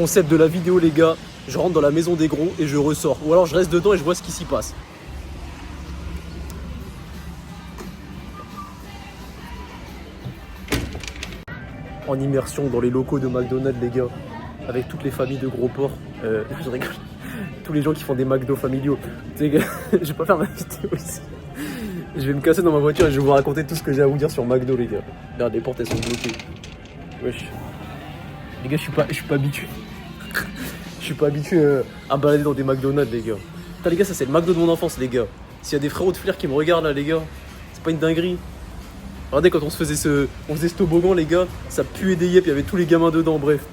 Concept de la vidéo, les gars, je rentre dans la maison des gros et je ressors. Ou alors je reste dedans et je vois ce qui s'y passe. En immersion dans les locaux de McDonald's, les gars, avec toutes les familles de gros porcs. Je rigole. Tous les gens qui font des McDo familiaux. Tu sais, je vais pas faire ma vidéo ici. Je vais me casser dans ma voiture et je vais vous raconter tout ce que j'ai à vous dire sur McDo, les gars. Regarde, les portes elles sont bloquées. Wesh. Les gars, je suis pas habitué. Je suis pas habitué à me balader dans des McDonald's, les gars. Putain, les gars, ça c'est le McDo de mon enfance, les gars. S'il y a des frérots de flair qui me regardent là, les gars, c'est pas une dinguerie. Regardez, quand on faisait ce toboggan, les gars, ça puait des yeux, il y avait tous les gamins dedans, bref.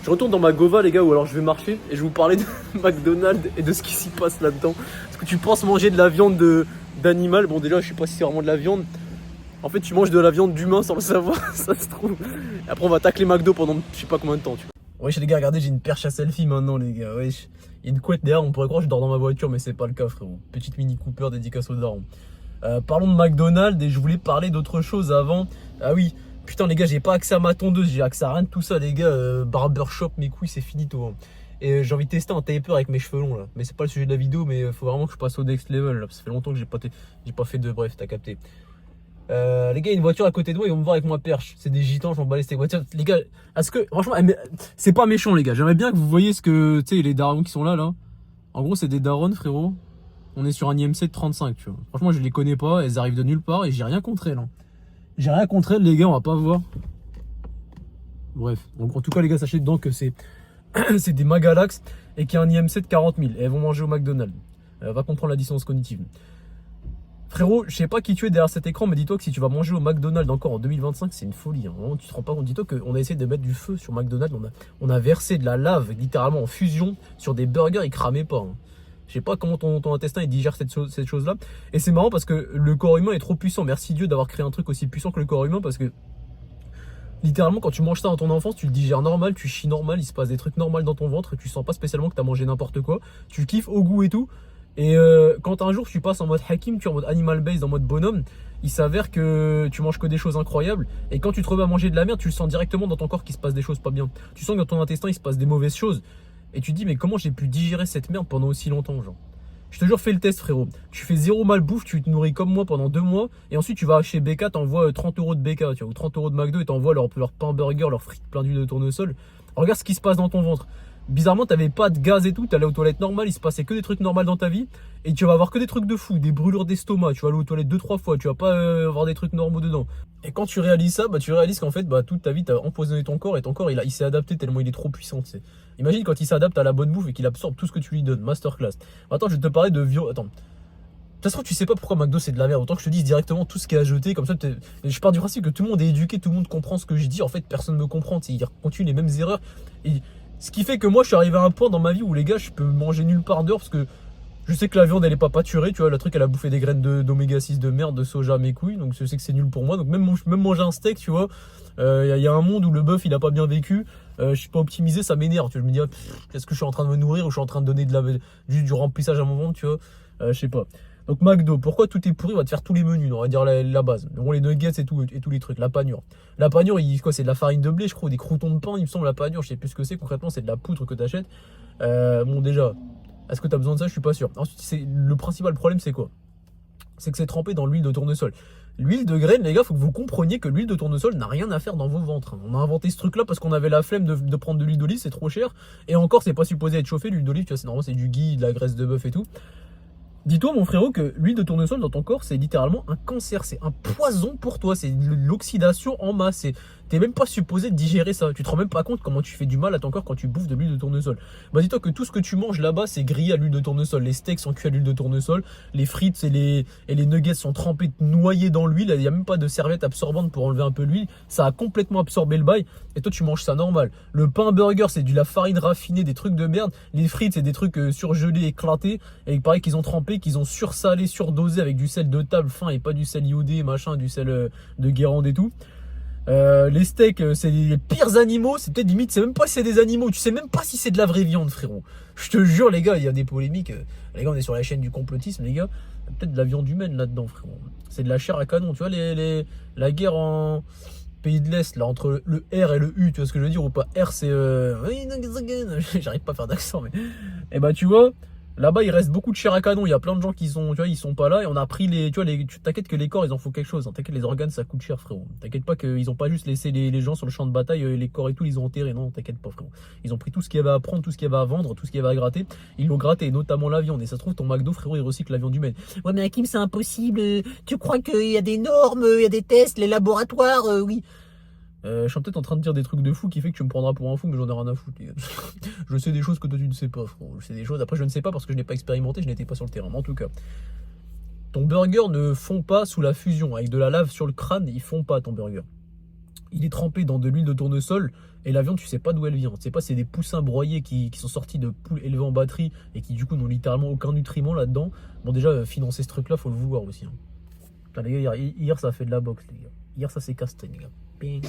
Je retourne dans ma Gova, les gars, ou alors je vais marcher et je vais vous parler de McDonald's et de ce qui s'y passe là-dedans. Est-ce que tu penses manger de la viande d'animal? Bon, déjà, je sais pas si c'est vraiment de la viande. En fait, tu manges de la viande d'humain sans le savoir, ça se trouve. Et après, on va tacler McDo pendant je sais pas combien de temps, tu vois. Wesh, les gars, regardez, j'ai une perche à selfie maintenant, les gars. Wesh, il y a une couette derrière, on pourrait croire que je dors dans ma voiture, mais c'est pas le cas, frérot. Petite Mini Cooper dédicace aux darons. Parlons de McDonald's et je voulais parler d'autre chose avant. Ah oui, putain les gars, j'ai pas accès à ma tondeuse, j'ai accès à rien de tout ça les gars. Barbershop, mes couilles, c'est finito. Hein. Et j'ai envie de tester un taper avec mes cheveux longs là. Mais c'est pas le sujet de la vidéo, mais faut vraiment que je passe au next level là. Ça fait longtemps que j'ai pas fait de bref, t'as capté. Les gars, il y a une voiture à côté de moi, ils vont me voir avec ma perche. C'est des gitans, j'en balais ces voitures. Les gars, est-ce que, franchement, c'est pas méchant les gars. J'aimerais bien que vous voyez ce que, tu sais, les darons qui sont là. En gros, c'est des darons, frérot. On est sur un IMC de 35, tu vois. Franchement, je les connais pas, elles arrivent de nulle part et j'ai rien contre elles. Hein. J'ai rien contre elles, les gars, on va pas voir. Bref, donc en tout cas, les gars, sachez dedans que c'est des Magalax et qu'il y a un IMC de 40 000 et elles vont manger au McDonald's. Va comprendre la dissonance cognitive. Frérot, je sais pas qui tu es derrière cet écran, mais dis-toi que si tu vas manger au McDonald's encore en 2025, c'est une folie. Hein. Vraiment, tu te rends pas compte. Dis-toi qu'on a essayé de mettre du feu sur McDonald's. On a versé de la lave littéralement en fusion sur des burgers, ils cramaient pas. Hein. Je sais pas comment ton intestin il digère cette chose-là. Et c'est marrant parce que le corps humain est trop puissant. Merci Dieu d'avoir créé un truc aussi puissant que le corps humain parce que littéralement quand tu manges ça dans ton enfance, tu le digères normal, tu chies normal, il se passe des trucs normaux dans ton ventre et tu sens pas spécialement que t'as mangé n'importe quoi. Tu kiffes au goût et tout. Et quand un jour tu passes en mode Hakim, tu es en mode animal based, en mode bonhomme, il s'avère que tu manges que des choses incroyables. Et quand tu te remets à manger de la merde, tu le sens directement dans ton corps qu'il se passe des choses pas bien. Tu sens que dans ton intestin il se passe des mauvaises choses. Et tu te dis mais comment j'ai pu digérer cette merde pendant aussi longtemps genre. Je te jure fais le test frérot. Tu fais zéro malbouffe, tu te nourris comme moi pendant 2 mois. Et ensuite tu vas chez BK, t'envoies 30 € de BK tu vois, ou 30 € de McDo et t'envoies leur pain burger, leur frites plein d'huile de tournesol. Regarde ce qui se passe dans ton ventre. Bizarrement t'avais pas de gaz et tout, t'allais aux toilettes normales, il se passait que des trucs normaux dans ta vie. Et tu vas avoir que des trucs de fou, des brûlures d'estomac, tu vas aller aux toilettes 2-3 fois, tu vas pas avoir des trucs normaux dedans. Et quand tu réalises ça, tu réalises qu'en fait toute ta vie t'as empoisonné ton corps et ton corps il s'est adapté tellement il est trop puissant. T'sais. Imagine quand il s'adapte à la bonne bouffe et qu'il absorbe tout ce que tu lui donnes, masterclass. Attends, je vais te parler de Attends. De toute façon, tu sais pas pourquoi McDo c'est de la merde. Autant que je te dise directement tout ce qui est à jeter. Comme ça, je pars du principe que tout le monde est éduqué, tout le monde comprend ce que je dis. En fait, personne ne me comprend. Ils continuent les mêmes erreurs. Et ce qui fait que moi, je suis arrivé à un point dans ma vie où les gars, je peux manger nulle part dehors parce que je sais que la viande elle est pas pâturée. Tu vois, le truc elle a bouffé des graines d'oméga 6 de merde, de soja, mes couilles. Donc je sais que c'est nul pour moi. Donc même manger un steak, tu vois, y a un monde où le bœuf il a pas bien vécu. Je suis pas optimisé, ça m'énerve. Tu vois, je me dis, est-ce que je suis en train de me nourrir ou je suis en train de donner juste du remplissage à mon ventre, tu vois. Je sais pas. Donc McDo, pourquoi tout est pourri? On va te faire tous les menus, on va dire la base. Bon, les nuggets et tous les trucs, la panure. La panure, c'est de la farine de blé, je crois, des croûtons de pain, il me semble, la panure, je sais plus ce que c'est, concrètement, c'est de la poudre que tu achètes. Bon, déjà, est-ce que tu as besoin de ça? Je suis pas sûr. Ensuite, le principal problème, c'est quoi? C'est que c'est trempé dans l'huile de tournesol. L'huile de graine, les gars, faut que vous compreniez que l'huile de tournesol n'a rien à faire dans vos ventres. On a inventé ce truc-là parce qu'on avait la flemme de prendre de l'huile d'olive, c'est trop cher. Et encore, c'est pas supposé être chauffé, l'huile d'olive, tu vois, c'est normal, c'est du ghee, de la graisse de bœuf et tout. Dis-toi mon frérot que l'huile de tournesol dans ton corps c'est littéralement un cancer, c'est un poison pour toi, c'est l'oxydation en masse, t'es même pas supposé digérer ça, tu te rends même pas compte comment tu fais du mal à ton corps quand tu bouffes de l'huile de tournesol. Bah dis-toi que tout ce que tu manges là-bas c'est grillé à l'huile de tournesol, les steaks sont cuits à l'huile de tournesol, les frites et les nuggets sont trempés, noyés dans l'huile, il n'y a même pas de serviette absorbante pour enlever un peu l'huile, ça a complètement absorbé le bail et toi tu manges ça normal. Le pain burger c'est de la farine raffinée, des trucs de merde, les frites c'est des trucs surgelés, éclatés et pareil qu'ils ont trempé, qu'ils ont sursalé, surdosé avec du sel de table fin et pas du sel iodé, machin, du sel de Guérande et tout. Les steaks, c'est les pires animaux, c'est peut-être limite, c'est même pas si c'est des animaux, tu sais même pas si c'est de la vraie viande, frérot. Je te jure, les gars, il y a des polémiques. Les gars, on est sur la chaîne du complotisme, les gars. Il y a peut-être de la viande humaine là-dedans, frérot. C'est de la chair à canon, tu vois, la guerre pays de l'Est, là, entre le R et le U, tu vois ce que je veux dire ou pas? R, c'est... J'arrive pas à faire d'accent, mais... Et bah, tu vois, là-bas, il reste beaucoup de chair à canon. Il y a plein de gens qui sont, tu vois, ils sont pas là. Et on a pris les... Tu vois, t'inquiète que les corps, ils en font quelque chose. Hein. T'inquiète, les organes, ça coûte cher, frérot. T'inquiète pas qu'ils ont pas juste laissé les gens sur le champ de bataille, les corps et tout, ils ont enterré. Non, t'inquiète pas, frérot. Ils ont pris tout ce qu'il y avait à prendre, tout ce qu'il y avait à vendre, tout ce qu'il y avait à gratter. Ils l'ont gratté, notamment la viande. Et ça se trouve, ton McDo, frérot, il recycle la viande humaine. Ouais, mais Hakim, c'est impossible. Tu crois qu'il y a des normes, il y a des tests, les laboratoires, oui. Je suis peut-être en train de dire des trucs de fou qui fait que tu me prendras pour un fou, mais j'en ai rien à foutre, les gars. Je sais des choses que toi tu ne sais pas, frérot. Je sais des choses, après je ne sais pas parce que je n'ai pas expérimenté, je n'étais pas sur le terrain. Mais en tout cas, ton burger ne fond pas sous la fusion. Avec de la lave sur le crâne, il fond pas ton burger. Il est trempé dans de l'huile de tournesol et la viande, tu sais pas d'où elle vient. Tu sais pas, c'est des poussins broyés qui sont sortis de poules élevées en batterie et qui du coup n'ont littéralement aucun nutriment là-dedans. Bon, déjà, financer ce truc-là, faut le vouloir aussi. Hein. Putain, les gars, hier ça a fait de la boxe, les gars. Hier ça s'est castagne, les gars. Ping.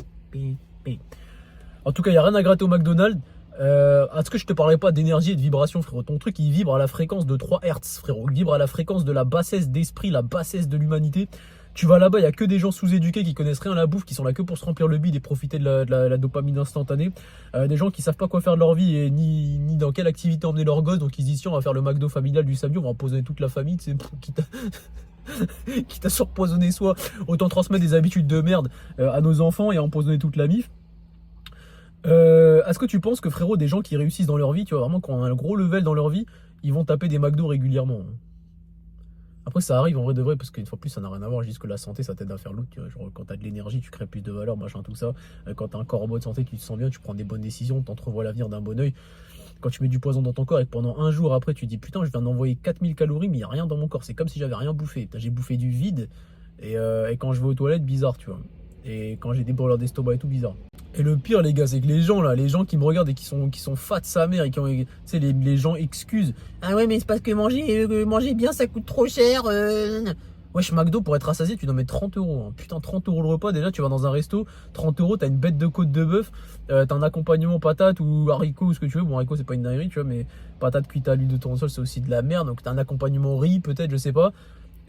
En tout cas, il n'y a rien à gratter au McDonald's. Est-ce que je te parlais pas d'énergie et de vibration, frérot? Ton truc, il vibre à la fréquence de 3 Hz, frérot. Il vibre à la fréquence de la bassesse d'esprit, la bassesse de l'humanité. Tu vas là-bas, il n'y a que des gens sous-éduqués qui connaissent rien à la bouffe, qui sont là que pour se remplir le bide et profiter de la dopamine instantanée. Des gens qui savent pas quoi faire de leur vie et ni dans quelle activité emmener leur gosse. Donc ils se disent, tiens, on va faire le McDo familial du samedi, on va empoisonner toute la famille, tu sais, quitte à surpoisonner soi, autant transmettre des habitudes de merde à nos enfants et à empoisonner toute la mif. Est-ce que tu penses que, frérot, des gens qui réussissent dans leur vie, tu vois, vraiment qui ont un gros level dans leur vie, ils vont taper des McDo régulièrement? Après, ça arrive en vrai de vrai, parce qu'une fois plus, ça n'a rien à voir. Je dis que la santé, ça t'aide à faire l'autre. Genre, quand t'as de l'énergie, tu crées plus de valeur, machin, tout ça. Quand t'as un corps en bonne santé, tu te sens bien, tu prends des bonnes décisions, t'entrevois l'avenir d'un bon oeil. Quand tu mets du poison dans ton corps et que pendant un jour après, tu te dis putain, je viens d'envoyer 4000 calories, mais il n'y a rien dans mon corps. C'est comme si j'avais rien bouffé. J'ai bouffé du vide. Et quand je vais aux toilettes, bizarre, tu vois. Et quand j'ai des brûlures d'estomac et tout, bizarre. Et le pire, les gars, c'est que les gens qui me regardent et qui sont fat sa mère et qui ont, tu sais, les gens excusent. Ah ouais, mais c'est parce que manger bien, ça coûte trop cher. Wesh, McDo, pour être rassasié, tu dois mettre 30 euros. Hein. Putain, 30 euros le repas. Déjà, tu vas dans un resto, 30 euros, t'as une bête de côte de bœuf, t'as un accompagnement patate ou haricot ou ce que tu veux. Bon, haricot, c'est pas une dinguerie, tu vois, mais patate cuite à l'huile de tournesol, c'est aussi de la merde. Donc, t'as un accompagnement riz, peut-être, je sais pas.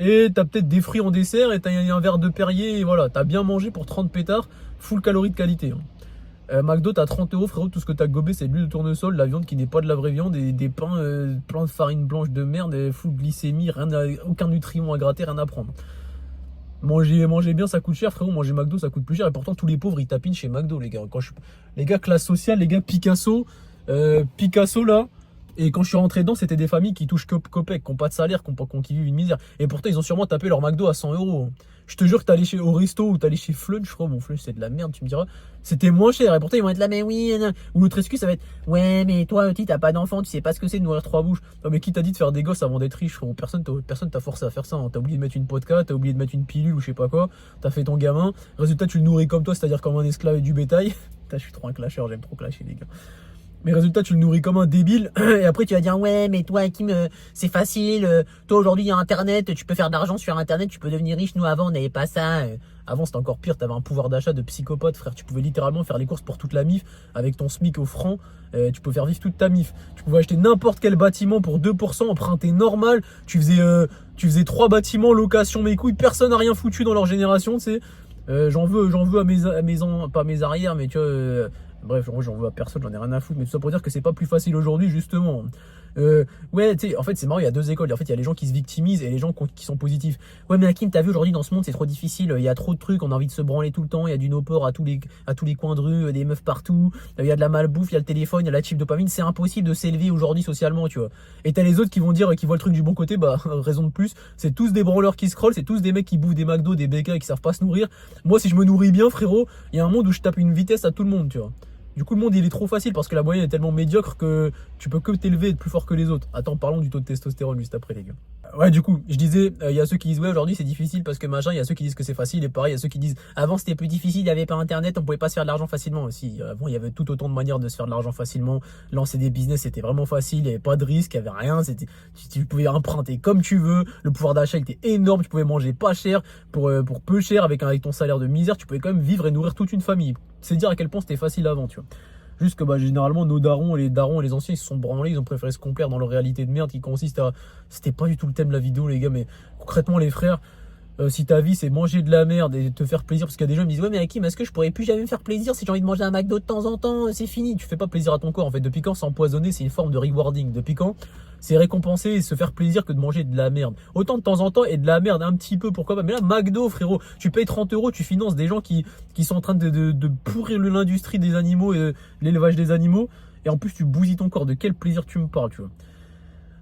Et t'as peut-être des fruits en dessert et t'as un verre de Perrier. Et voilà, t'as bien mangé pour 30 pétards, full calories de qualité. Hein. McDo, t'as 30 euros, frérot. Tout ce que t'as gobé, c'est de l'huile de tournesol, la viande qui n'est pas de la vraie viande, et des pains plein de farine blanche de merde, full glycémie, aucun nutriment à gratter, rien à prendre. Manger bien, ça coûte cher, frérot. Manger McDo, ça coûte plus cher. Et pourtant, tous les pauvres, ils tapinent chez McDo, les gars. Les gars, classe sociale, les gars, Picasso là. Et quand je suis rentré dedans, c'était des familles qui touchent copec, qui n'ont pas de salaire, qui vivent une misère. Et pourtant, ils ont sûrement tapé leur McDo à 100 euros. Je te jure que t'allais au resto ou t'allais chez Flunch, je crois. Bon, Flunch, c'est de la merde, tu me diras. C'était moins cher. Et pourtant, ils vont être là, mais oui. Ou l'autre excuse, ça va être, ouais, mais toi, petit, t'as pas d'enfant, tu sais pas ce que c'est de nourrir 3 bouches. Non, mais qui t'a dit de faire des gosses avant d'être riche, frérot? Personne t'a forcé à faire ça. Hein. T'as oublié de mettre une podcast, t'as oublié de mettre une pilule ou je sais pas quoi. T'as fait ton gamin. Résultat, tu le nourris comme toi, c'est-à-dire comme un esclave et du bétail. Putain, je suis trop un clasheur, j'aime trop clasher, les gars. Mais résultat, tu le nourris comme un débile. Et après, tu vas dire, ouais, mais toi, Hakim, c'est facile. Toi, aujourd'hui, il y a Internet. Tu peux faire de l'argent sur Internet. Tu peux devenir riche. Nous, avant, on n'avait pas ça. Avant, c'était encore pire. Tu avais un pouvoir d'achat de psychopathe, frère. Tu pouvais littéralement faire les courses pour toute la MIF avec ton SMIC au franc. Tu pouvais faire vivre toute ta MIF. Tu pouvais acheter n'importe quel bâtiment pour 2%, emprunté normal. Tu faisais 3 bâtiments, location, mes couilles. Personne n'a rien foutu dans leur génération, tu sais. J'en veux pas mes arrières, mais tu vois... Bref, j'en veux à personne, j'en ai rien à foutre, mais tout ça pour dire que c'est pas plus facile aujourd'hui, justement. Ouais, tu sais, en fait, c'est marrant, il y a 2 écoles. En fait, il y a les gens qui se victimisent et les gens qui sont positifs. Ouais, mais Hakim, t'as vu aujourd'hui dans ce monde, c'est trop difficile. Il y a trop de trucs, on a envie de se branler tout le temps. Il y a du no-port à tous les coins de rue, des meufs partout. Il y a de la malbouffe, il y a le téléphone, il y a la chip dopamine. C'est impossible de s'élever aujourd'hui socialement, tu vois. Et t'as les autres qui vont dire, qui voient le truc du bon côté, bah, raison de plus. C'est tous des branleurs qui scrollent, c'est tous des mecs qui bouffent des McDo, des BK et qui savent pas se nourrir. Moi, si je me nourris bien, frérot, il y a un monde où je tape une vitesse à tout le monde, tu vois. Du coup, le monde, il est trop facile parce que la moyenne est tellement médiocre que tu peux que t'élever et être plus fort que les autres. Attends, parlons du taux de testostérone juste après, les gars. Ouais, du coup, je disais, il y a ceux qui disent, ouais, aujourd'hui, c'est difficile parce que machin. Il y a ceux qui disent que c'est facile. Et pareil, il y a ceux qui disent, avant, c'était plus difficile, il n'y avait pas Internet, on pouvait pas se faire de l'argent facilement aussi. Avant, il y avait tout autant de manières de se faire de l'argent facilement. Lancer des business, c'était vraiment facile. Il n'y avait pas de risque, il n'y avait rien. Tu pouvais emprunter comme tu veux. Le pouvoir d'achat, il était énorme. Tu pouvais manger pas cher pour peu cher avec ton salaire de misère. Tu pouvais quand même vivre et nourrir toute une famille. C'est dire à quel point c'était facile avant, tu vois. Juste que généralement nos darons et les anciens ils se sont branlés, ils ont préféré se complaire dans leur réalité de merde qui consiste à... C'était pas du tout le thème de la vidéo, les gars, mais concrètement les frères, Si ta vie c'est manger de la merde et te faire plaisir, parce qu'il y a des gens qui me disent ouais mais Hakim, est-ce que je pourrais plus jamais me faire plaisir si j'ai envie de manger un McDo de temps en temps, c'est fini. Tu fais pas plaisir à ton corps en fait. Depuis quand s'empoisonner c'est une forme de rewarding? Depuis quand c'est récompenser et se faire plaisir que de manger de la merde? Autant de temps en temps et de la merde un petit peu, pourquoi pas. Mais là McDo frérot, tu payes 30 €, tu finances des gens qui sont en train de pourrir l'industrie des animaux et l'élevage des animaux, et en plus tu bousilles ton corps. De quel plaisir tu me parles, tu vois?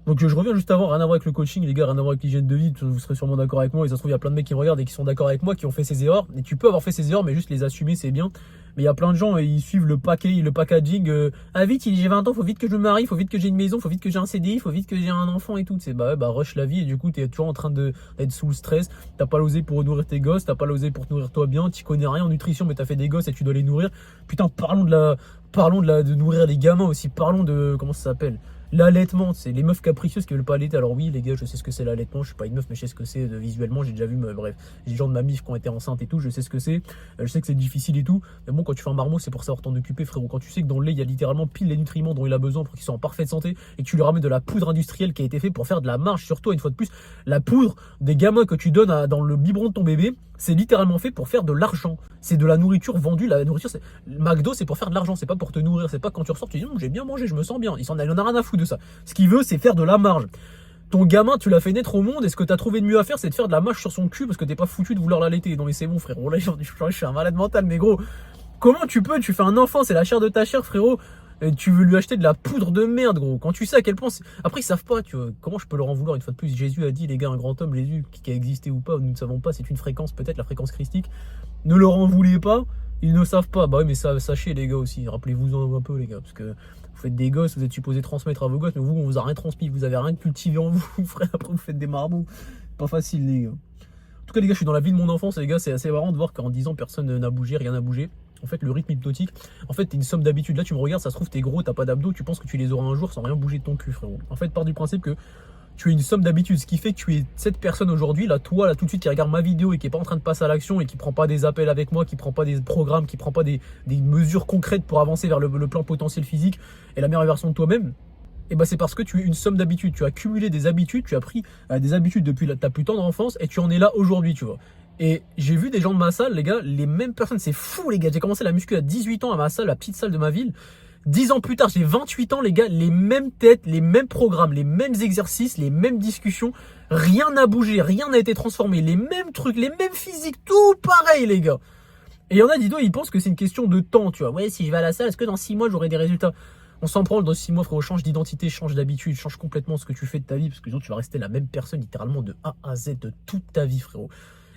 Donc je reviens juste avant, rien à voir avec le coaching, les gars, rien à voir avec l'hygiène de vie, vous serez sûrement d'accord avec moi, et ça se trouve, il y a plein de mecs qui me regardent et qui sont d'accord avec moi, qui ont fait ces erreurs, et tu peux avoir fait ces erreurs, mais juste les assumer, c'est bien. Mais il y a plein de gens, ils suivent le packaging, ah vite, j'ai 20 ans, faut vite que je me marie, faut vite que j'ai une maison, faut vite que j'ai un CDI, faut vite que j'ai un enfant et tout, c'est bah ouais, bah rush la vie, et du coup, t'es toujours en train d'être sous le stress, t'as pas l'osé pour nourrir tes gosses, t'as pas l'osé pour te nourrir toi bien, t'y connais rien en nutrition, mais t'as fait des gosses et tu dois les nourrir. Putain, de nourrir les gamins aussi, parlons de, comment ça s'appelle? L'allaitement, c'est les meufs capricieuses qui veulent pas allaiter. Alors oui, les gars, je sais ce que c'est l'allaitement. Je suis pas une meuf, mais je sais ce que c'est visuellement. J'ai déjà vu, bref, j'ai des gens de ma mif qui ont été enceintes et tout. Je sais ce que c'est. Je sais que c'est difficile et tout. Mais bon, quand tu fais un marmot, c'est pour savoir t'en occuper, frérot. Quand tu sais que dans le lait, il y a littéralement pile les nutriments dont il a besoin pour qu'il soit en parfaite santé, et que tu lui ramènes de la poudre industrielle qui a été faite pour faire de la marge, surtout une fois de plus, la poudre des gamins que tu donnes dans le biberon de ton bébé, c'est littéralement fait pour faire de l'argent. C'est de la nourriture vendue. La nourriture, McDo, c'est pour faire de l'argent. C'est pas pour te nourrir. C'est pas quand tu ressors, tu dis j'ai bien mangé, je me sens bien. Il en a rien à foutre de ça. Ce qu'il veut, c'est faire de la marge. Ton gamin, tu l'as fait naître au monde, et ce que t'as trouvé de mieux à faire, c'est de faire de la marge sur son cul parce que t'es pas foutu de vouloir l'allaiter. Non mais c'est bon, frérot. Là, je suis un malade mental, mais gros, comment tu fais un enfant, c'est la chair de ta chair, frérot. Et tu veux lui acheter de la poudre de merde, gros. Quand tu sais à quel point après ils savent pas, tu vois. Comment je peux leur en vouloir une fois de plus? Jésus a dit, les gars, un grand homme, Jésus, qui a existé ou pas, nous ne savons pas, c'est une fréquence, peut-être la fréquence christique. Ne leur en voulez pas, ils ne savent pas. Bah oui, mais ça, sachez les gars aussi, rappelez-vous un peu les gars, parce que vous faites des gosses, vous êtes supposés transmettre à vos gosses, mais vous, on vous a rien transmis, vous avez rien cultivé en vous, frère. Après vous faites des marmots, pas facile les gars. En tout cas les gars, je suis dans la vie de mon enfance, les gars, c'est assez marrant de voir qu'en 10 ans personne n'a bougé, rien n'a bougé. En fait, le rythme hypnotique, en fait, t'es une somme d'habitudes. Là, tu me regardes, ça se trouve, t'es gros, t'as pas d'abdos, tu penses que tu les auras un jour sans rien bouger de ton cul, frérot. En fait, part du principe que tu es une somme d'habitudes, ce qui fait que tu es cette personne aujourd'hui, là, toi, là, tout de suite, qui regarde ma vidéo et qui est pas en train de passer à l'action et qui prend pas des appels avec moi, qui prend pas des programmes, qui prend pas des mesures concrètes pour avancer vers le plan potentiel physique et la meilleure version de toi-même. Et bah c'est parce que tu es une somme d'habitudes. Tu as cumulé des habitudes, tu as pris des habitudes depuis ta plus tendre enfance et tu en es là aujourd'hui, tu vois. Et j'ai vu des gens de ma salle, les gars, les mêmes personnes, c'est fou les gars. J'ai commencé la muscu à 18 ans à ma salle, la petite salle de ma ville. 10 ans plus tard, j'ai 28 ans, les gars, les mêmes têtes, les mêmes programmes, les mêmes exercices, les mêmes discussions. Rien n'a bougé, rien n'a été transformé. Les mêmes trucs, les mêmes physiques, tout pareil, les gars. Et il y en a, dis-donc, ils pensent que c'est une question de temps, tu vois. Ouais, si je vais à la salle, est-ce que dans 6 mois, j'aurai des résultats? On s'en prend dans 6 mois, frérot. Change d'identité, change d'habitude, change complètement ce que tu fais de ta vie, parce que sinon, tu vas rester la même personne, littéralement, de A à Z, de toute ta vie, frérot.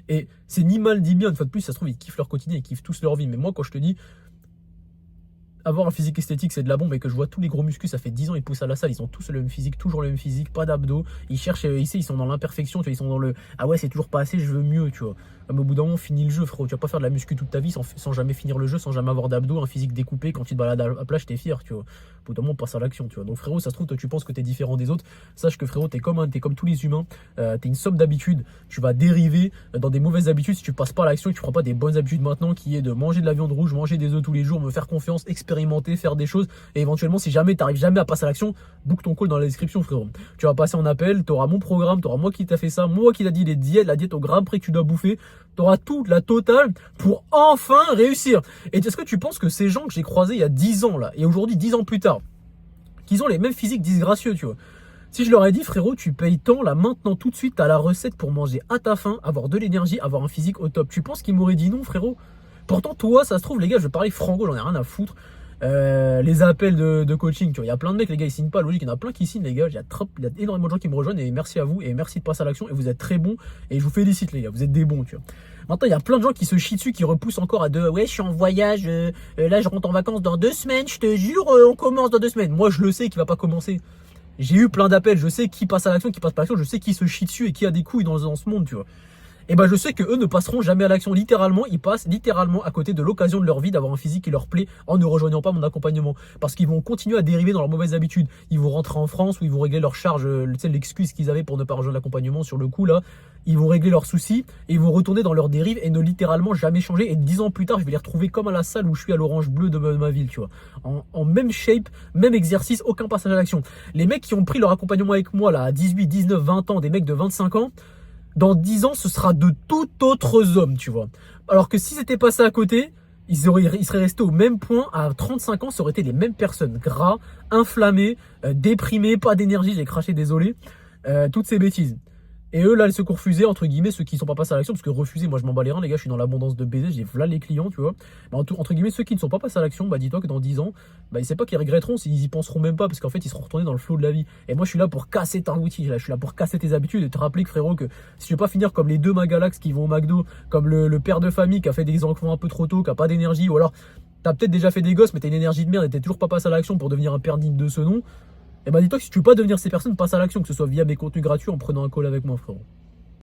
Et c'est ni mal ni bien, une fois de plus, ça se trouve, ils kiffent leur quotidien, ils kiffent tous leur vie. Mais moi, quand je te dis, avoir un physique esthétique, c'est de la bombe, et que je vois tous les gros muscles, ça fait 10 ans, ils poussent à la salle, ils ont tous le même physique, toujours le même physique, pas d'abdos, ils cherchent, ici, ils sont dans l'imperfection, tu vois, ils sont dans le ah ouais, c'est toujours pas assez, je veux mieux, tu vois. Mais au bout d'un moment, finis le jeu, frérot. Tu vas pas faire de la muscu toute ta vie sans jamais finir le jeu, sans jamais avoir d'abdos, un physique découpé. Quand tu te balades à la plage, t'es fier, tu vois. Au bout d'un moment, passe à l'action, tu vois. Donc, frérot, ça se trouve, toi, tu penses que t'es différent des autres. Sache que, frérot, t'es comme tous les humains. T'es une somme d'habitudes. Tu vas dériver dans des mauvaises habitudes si tu passes pas à l'action et que tu prends pas des bonnes habitudes maintenant, qui est de manger de la viande rouge, manger des œufs tous les jours, me faire confiance, expérimenter, faire des choses. Et éventuellement, si jamais t'arrives jamais à passer à l'action, book ton call dans la description, frérot. Tu vas passer en appel, t'auras mon programme, t'auras moi qui t'a fait ça, moi qui t'a dit les diètes, la diète au gramme près que tu dois bouffer. T'auras toute la totale pour enfin réussir. Et est-ce que tu penses que ces gens que j'ai croisés il y a 10 ans là, et aujourd'hui 10 ans plus tard, qu'ils ont les mêmes physiques disgracieux, tu vois. Si je leur ai dit, frérot, tu payes tant, là, maintenant, tout de suite, t'as la recette pour manger à ta faim, avoir de l'énergie, avoir un physique au top. Tu penses qu'ils m'auraient dit non, frérot? Pourtant, toi, ça se trouve, les gars, je parie franco, j'en ai rien à foutre. Les appels de coaching, tu vois, il y a plein de mecs, les gars, ils signent pas, logique, il y en a plein qui signent, les gars, il y a énormément de gens qui me rejoignent, et merci à vous, et merci de passer à l'action, et vous êtes très bons, et je vous félicite, les gars, vous êtes des bons, tu vois. Maintenant, il y a plein de gens qui se chient dessus, qui repoussent encore à ouais, je suis en voyage, là, je rentre en vacances dans 2 semaines, je te jure, on commence dans 2 semaines. Moi, je le sais qu'il va pas commencer. J'ai eu plein d'appels, je sais qui passe à l'action, qui passe pas à l'action, je sais qui se chie dessus et qui a des couilles dans ce monde, tu vois. Et ben je sais que eux ne passeront jamais à l'action. Littéralement, ils passent littéralement à côté de l'occasion de leur vie d'avoir un physique qui leur plaît en ne rejoignant pas mon accompagnement. Parce qu'ils vont continuer à dériver dans leurs mauvaises habitudes. Ils vont rentrer en France où ils vont régler leur charge, tu sais, l'excuse qu'ils avaient pour ne pas rejoindre l'accompagnement sur le coup là. Ils vont régler leurs soucis et ils vont retourner dans leur dérive et ne littéralement jamais changer. Et 10 ans plus tard, je vais les retrouver comme à la salle où je suis à l'Orange Bleu de ma ville, tu vois. En même shape, même exercice, aucun passage à l'action. Les mecs qui ont pris leur accompagnement avec moi là à 18, 19, 20 ans, des mecs de 25 ans, dans 10 ans, ce sera de tout autres hommes, tu vois. Alors que s'ils étaient passés à côté, ils seraient restés au même point. À 35 ans, ça aurait été les mêmes personnes. Gras, inflammés, déprimés, pas d'énergie, j'ai craché, désolé. Toutes ces bêtises. Et eux, là, le secours refusés, entre guillemets, ceux qui ne sont pas passés à l'action, parce que refuser, moi je m'en bats les reins, les gars, je suis dans l'abondance de baiser, j'ai là les clients, tu vois. Mais entre guillemets, ceux qui ne sont pas passés à l'action, bah dis-toi que dans 10 ans, bah c'est pas qu'ils regretteront, s'ils y penseront même pas, parce qu'en fait, ils seront retournés dans le flot de la vie. Et moi, je suis là pour casser ta routine, là, je suis là pour casser tes habitudes et te rappeler que frérot, que si tu veux pas finir comme les deux Magalax qui vont au McDo, comme le père de famille qui a fait des enfants un peu trop tôt, qui a pas d'énergie, ou alors t'as peut-être déjà fait des gosses, mais t'as une énergie de merde et t'es toujours pas passé à l'action pour devenir un père digne de ce nom. Et bah dis-toi que si tu veux pas devenir ces personnes, passe à l'action, que ce soit via mes contenus gratuits en prenant un call avec moi, frérot.